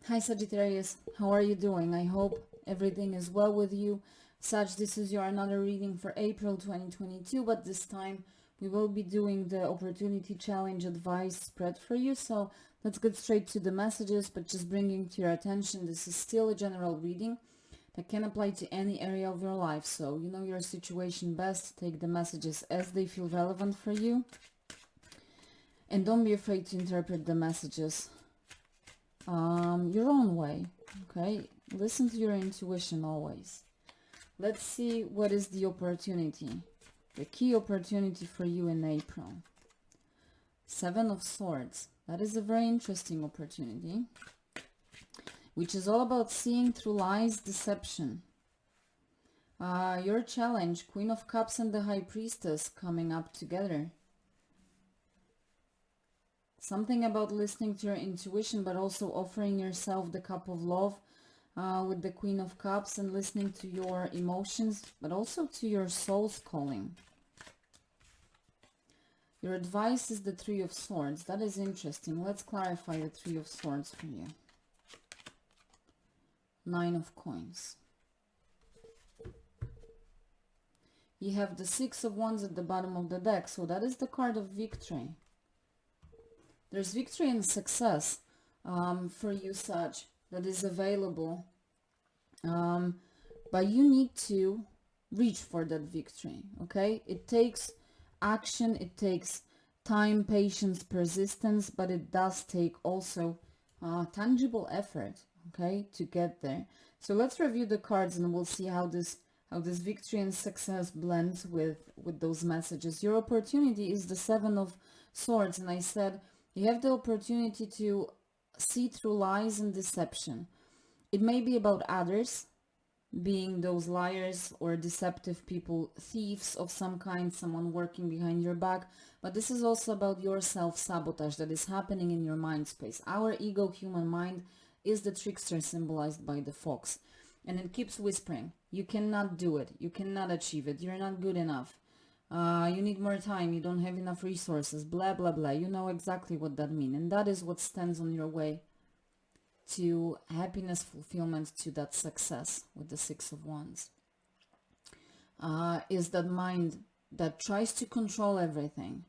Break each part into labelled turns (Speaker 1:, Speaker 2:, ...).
Speaker 1: Hi Sagittarius, how are you doing? I hope everything is well with you. Sag, this is your another reading for April 2022, but this time we will be doing the Opportunity Challenge advice spread for you. So let's get straight to the messages, but just bringing to your attention, this is still a general reading that can apply to any area of your life. So you know your situation best, take the messages as they feel relevant for you. And don't be afraid to interpret the messages your own way. Okay, listen to your intuition always. Let's see what is the opportunity, the key opportunity for you in April. Seven of Swords. That is a very interesting opportunity, which is all about seeing through lies, deception. Your challenge, Queen of Cups and the High Priestess coming up together. Something about listening to your intuition, but also offering yourself the cup of love with the Queen of Cups and listening to your emotions, but also to your soul's calling. Your advice is the Three of Swords. That is interesting. Let's clarify the Three of Swords for you. Nine of Coins. You have the Six of Wands at the bottom of the deck, so that is the card of victory. There's victory and success for you, Sag, that is available. But you need to reach for that victory, okay? It takes action, it takes time, patience, persistence, but it does take also tangible effort, okay, to get there. So let's review the cards and we'll see how this victory and success blends with those messages. Your opportunity is the Seven of Swords, and I said you have the opportunity to see through lies and deception. It may be about others, being those liars or deceptive people, thieves of some kind, someone working behind your back, but this is also about your self-sabotage that is happening in your mind space. Our ego, human mind, is the trickster symbolized by the fox, and it keeps whispering, you cannot do it, you cannot achieve it, you're not good enough. You need more time, you don't have enough resources, blah, blah, blah. You know exactly what that means. And that is what stands on your way to happiness, fulfillment, to that success with the Six of Wands. Is that mind that tries to control everything.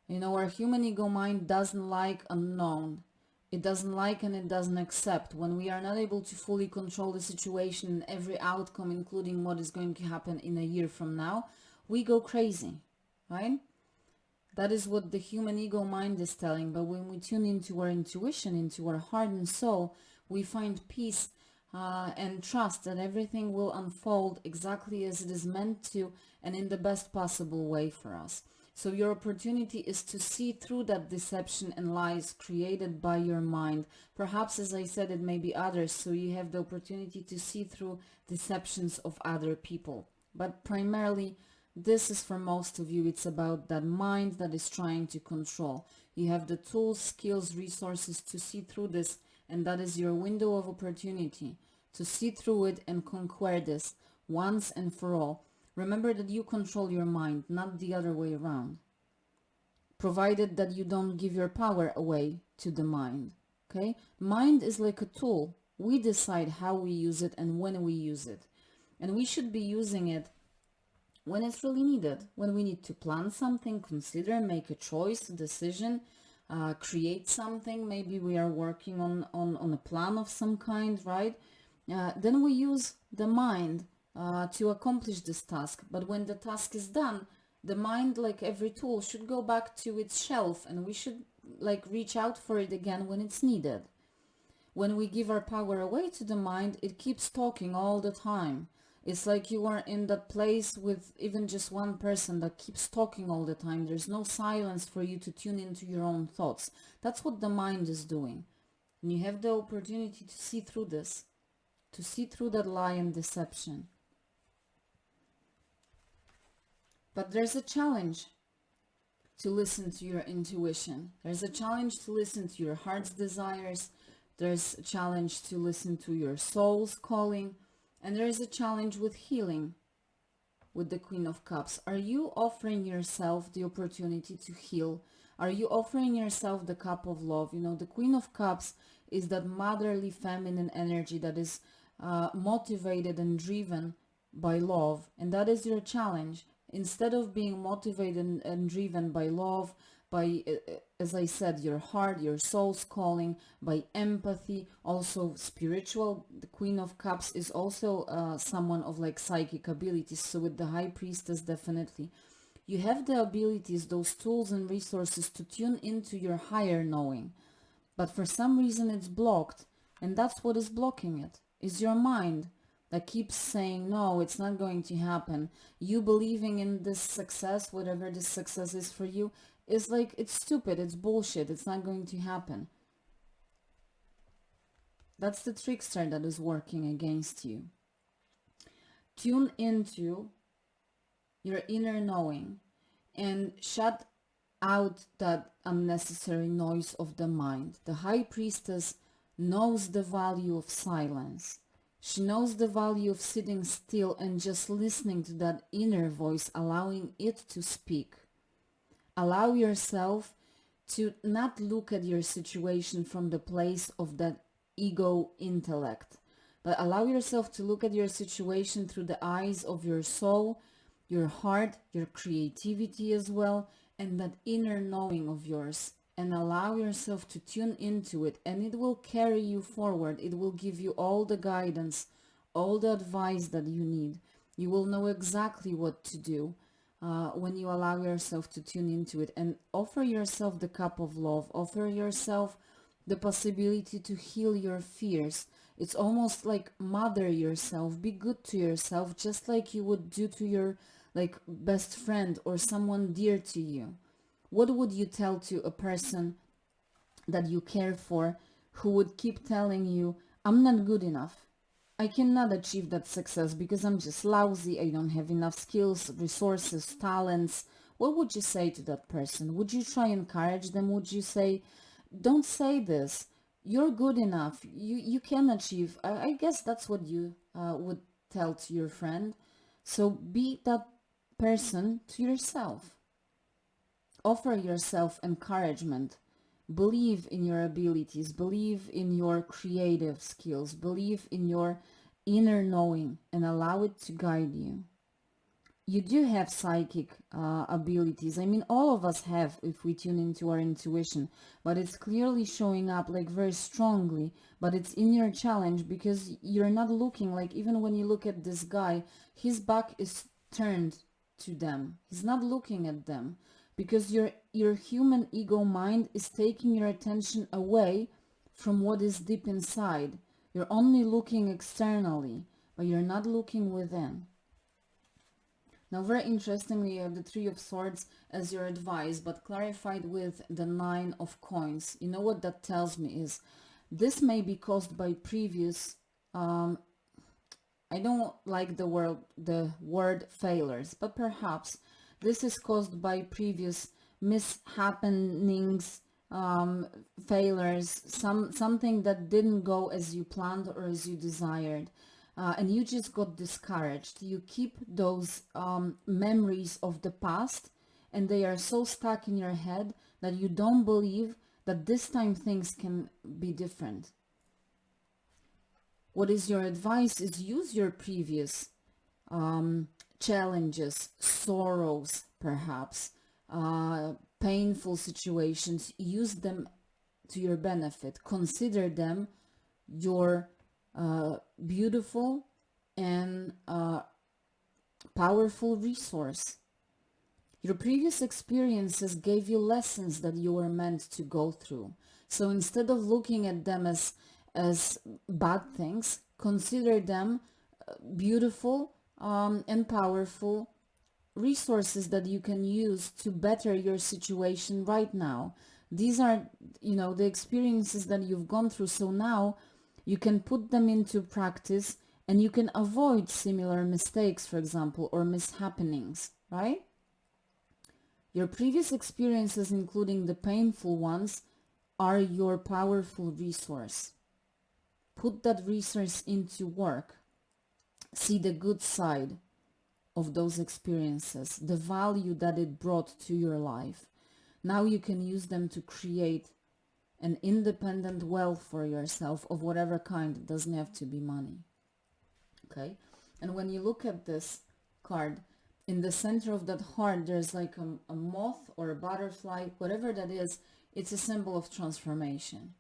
Speaker 1: You know, our human ego mind doesn't like unknown. It doesn't like and it doesn't accept when we are not able to fully control the situation and every outcome, including what is going to happen in a year from now. We go crazy, right? That is what the human ego mind is telling. But when we tune into our intuition, into our heart and soul, we find peace and trust that everything will unfold exactly as it is meant to and in the best possible way for us. So your opportunity is to see through that deception and lies created by your mind. Perhaps, as I said, it may be others. So you have the opportunity to see through deceptions of other people. But primarily, this is for most of you, it's about that mind that is trying to control. You have the tools, skills, resources to see through this, and that is your window of opportunity to see through it and conquer this once and for all. Remember that you control your mind, not the other way around. Provided that you don't give your power away to the mind, okay? Mind is like a tool. We decide how we use it and when we use it. And we should be using it when it's really needed, when we need to plan something, consider, make a choice, a decision, create something. Maybe we are working on a plan of some kind, right? Then we use the mind to accomplish this task. But when the task is done, the mind, like every tool, should go back to its shelf, and we should like reach out for it again when it's needed. When we give our power away to the mind, it keeps talking all the time. It's like you are in that place with even just one person that keeps talking all the time. There's no silence for you to tune into your own thoughts. That's what the mind is doing. And you have the opportunity to see through this, to see through that lie and deception. But there's a challenge to listen to your intuition. There's a challenge to listen to your heart's desires. There's a challenge to listen to your soul's calling. And there is a challenge with healing with the Queen of Cups. Are you offering yourself the opportunity to heal? Are you offering yourself the cup of love? You know, the Queen of Cups is that motherly feminine energy that is motivated and driven by love. And that is your challenge. Instead of being motivated and driven by love, by, as I said, your heart, your soul's calling, by empathy, also spiritual. The Queen of Cups is also someone of like psychic abilities. So with the High Priestess, definitely. You have the abilities, those tools and resources to tune into your higher knowing. But for some reason it's blocked. And that's what is blocking it, is your mind that keeps saying, no, it's not going to happen. You believing in this success, whatever this success is for you, is like, it's stupid, it's bullshit, it's not going to happen. That's the trickster that is working against you. Tune into your inner knowing and shut out that unnecessary noise of the mind. The High Priestess knows the value of silence. She knows the value of sitting still and just listening to that inner voice, allowing it to speak. Allow yourself to not look at your situation from the place of that ego intellect, but allow yourself to look at your situation through the eyes of your soul, your heart, your creativity as well, and that inner knowing of yours, and allow yourself to tune into it, and it will carry you forward. It will give you all the guidance, all the advice that you need. You will know exactly what to do when you allow yourself to tune into it, and offer yourself the cup of love. Offer yourself the possibility to heal your fears. It's almost like mother yourself. Be good to yourself, just like you would do to your like best friend or someone dear to you. What would you tell to a person that you care for who would keep telling you, I'm not good enough, I cannot achieve that success because I'm just lousy, I don't have enough skills, resources, talents? What would you say to that person? Would you try and encourage them? Would you say, don't say this, you're good enough, you can achieve? I guess that's what you would tell to your friend. So be that person to yourself. Offer yourself encouragement. Believe in your abilities, believe in your creative skills, believe in your inner knowing, and allow it to guide you. You do have psychic abilities. I mean, all of us have if we tune into our intuition, but it's clearly showing up like very strongly, but it's in your challenge because you're not looking, like even when you look at this guy, his back is turned to them. He's not looking at them because your human ego mind is taking your attention away from what is deep inside. You're only looking externally, but you're not looking within. Now, very interestingly, you have the Three of Swords as your advice, but clarified with the Nine of Coins. You know what that tells me is this may be caused by previous, I don't like the word failures, but perhaps this is caused by previous mishappenings, failures, something that didn't go as you planned or as you desired. And you just got discouraged. You keep those memories of the past, and they are so stuck in your head that you don't believe that this time things can be different. What is your advice is use your previous challenges, sorrows, perhaps, painful situations. Use them to your benefit. Consider them your beautiful and powerful resource. Your previous experiences gave you lessons that you were meant to go through. So instead of looking at them as bad things, consider them beautiful and powerful resources that you can use to better your situation right now. These are, the experiences that you've gone through. So now you can put them into practice and you can avoid similar mistakes, for example, or mishappenings, right? Your previous experiences, including the painful ones, are your powerful resource. Put that resource into work. See the good side of those experiences, the value that it brought to your life. Now you can use them to create an independent wealth for yourself of whatever kind. It doesn't have to be money. Okay? And when you look at this card, in the center of that heart, there's like a moth or a butterfly, whatever that is. It's a symbol of transformation.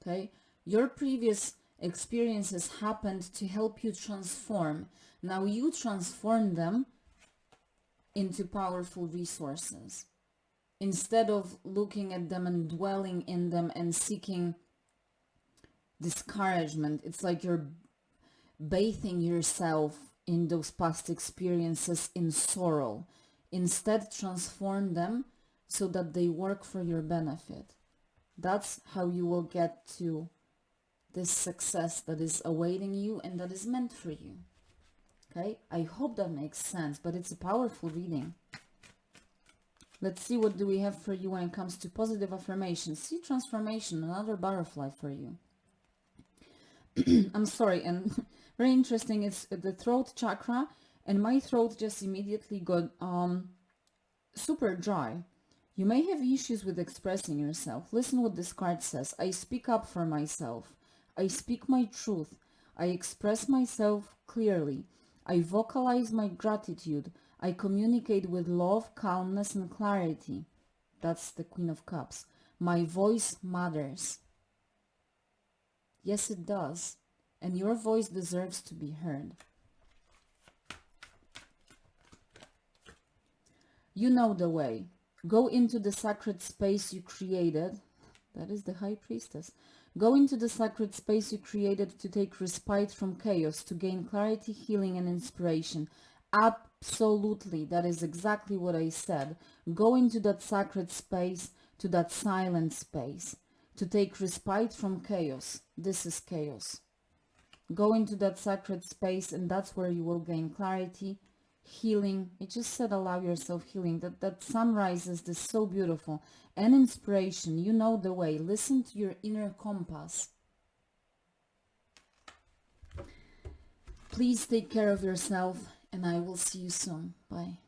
Speaker 1: Okay? Your previous experiences happened to help you transform. Now you transform them into powerful resources. Instead of looking at them and dwelling in them and seeking discouragement, it's like you're bathing yourself in those past experiences in sorrow. Instead, transform them so that they work for your benefit. That's how you will get to this success that is awaiting you and that is meant for you. Okay? I hope that makes sense, but it's a powerful reading. Let's see, what do we have for you when it comes to positive affirmations. See, transformation, another butterfly for you. I'm sorry, and very interesting, it's the throat chakra, and my throat just immediately got super dry. You may have issues with expressing yourself. Listen what this card says. I speak up for myself. I speak my truth. I express myself clearly. I vocalize my gratitude. I communicate with love, calmness, and clarity. That's the Queen of Cups. My voice matters. Yes, it does. And your voice deserves to be heard. You know the way. Go into the sacred space you created. That is the High Priestess. Go into the sacred space you created to take respite from chaos, to gain clarity, healing, and inspiration. Absolutely. That is exactly what I said. Go into that sacred space, to that silent space, to take respite from chaos. This is chaos. Go into that sacred space, and that's where you will gain clarity, healing. It just said allow yourself healing. That summarizes this so beautiful. And inspiration. You know the way. Listen to your inner compass. Please take care of yourself, and I will see you soon. Bye.